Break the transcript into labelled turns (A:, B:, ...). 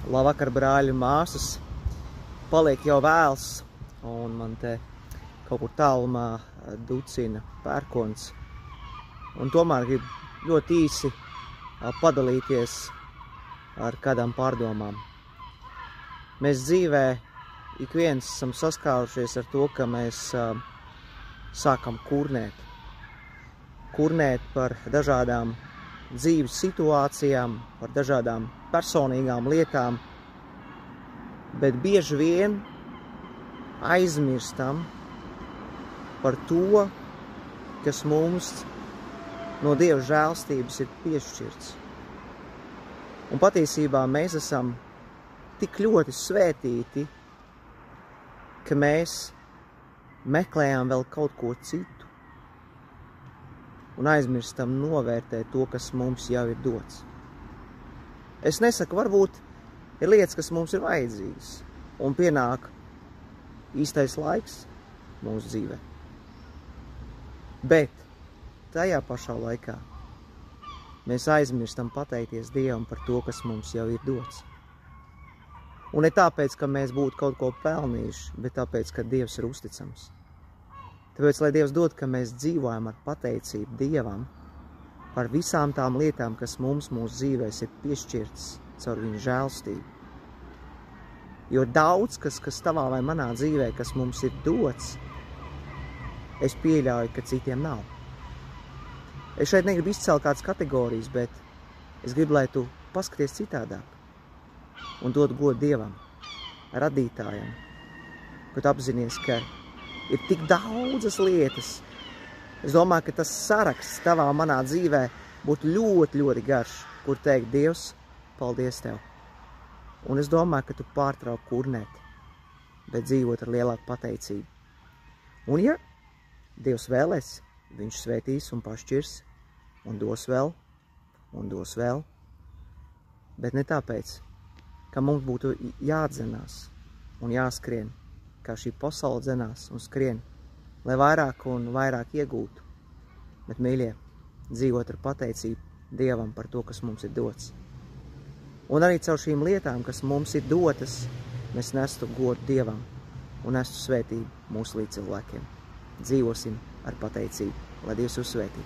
A: Labvakar, brāļi, māsas. Paliek jau vēls, un man te kaut kur tālumā ducina pērkons. Un tomēr grib ļoti īsi padalīties ar kādām pārdomām. Mēs dzīvē ik viens esam saskārušies ar to, ka mēs sākam kurnēt. Kurnēt par dažādām dzīves situācijām, par dažādām personīgām lietām, bet bieži vien aizmirstam par to, kas mums no Dieva žēlstības ir piešķirts. Un patiesībā mēs esam tik ļoti svētīti, ka mēs meklējam vēl kaut ko citu un aizmirstam novērtēt to, kas mums jau ir dots. Es nesaku, varbūt ir lietas, kas mums ir vajadzīgas, un pienāk īstais laiks mūsu dzīvē. Bet tajā pašā laikā mēs aizmirstam pateikties Dievam par to, kas mums jau ir dots. Un ne tāpēc, ka mēs būtu kaut ko pelnījuši, bet tāpēc, ka Dievs ir uzticams. Tāpēc, lai Dievs dod, ka mēs dzīvojam ar pateicību Dievam par visām tām lietām, kas mūsu dzīvēs ir piešķirtas caur viņa žēlstību. Jo daudz, kas tavā vai manā dzīvē, kas mums ir dots, es pieļauju, ka citiem nav. Es šeit negribu izcelt kādas kategorijas, bet es gribu, lai tu paskaties citādāk un dod godu Dievam, radītājam, ka tu apzinies, ka ir tik daudzas lietas. Es domāju, ka tas saraksts tavā manā dzīvē būtu ļoti, ļoti garš, kur teikt, Dievs, paldies Tev. Un es domāju, ka tu pārtrauc kurnēt, bet dzīvot ar lielāku pateicību. Un ja Dievs vēlēs, viņš svētīs un pašķirs, un dos vēl, bet ne tāpēc, ka mums būtu jāatdzenās un jāskrien, kā šī pasaule dzenās un skrien, lai vairāk un vairāk iegūtu, bet, mīļie, dzīvot ar pateicību Dievam par to, kas mums ir dots. Un arī caur šīm lietām, kas mums ir dotas, mēs nestu godu Dievam un nestu svētību mūsu līdzcilvēkiem. Dzīvosim ar pateicību, lai Dievs uzsvētī.